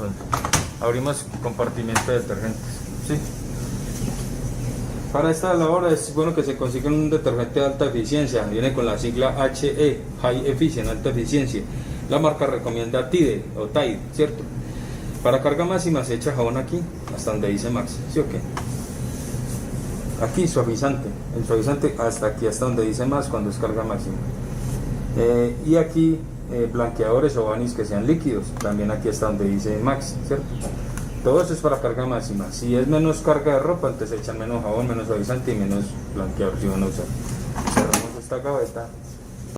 entonces. Abrimos compartimento de detergentes. ¿Sí? Para esta labor es bueno que se consiga un detergente de alta eficiencia. Viene con la sigla HE, High Efficient, alta eficiencia. La marca recomienda Tide o Tide, ¿cierto? Para carga máxima se echa jabón aquí, hasta donde dice Max. ¿Sí o qué? Aquí suavizante, el suavizante hasta aquí, hasta donde dice Max cuando es carga máxima. Y aquí blanqueadores o vanis que sean líquidos, también aquí hasta donde dice Max, ¿cierto? Todo eso es para carga máxima. Si es menos carga de ropa, entonces echan menos jabón, menos suavizante y menos blanqueador si van a usar. Cerramos esta gaveta.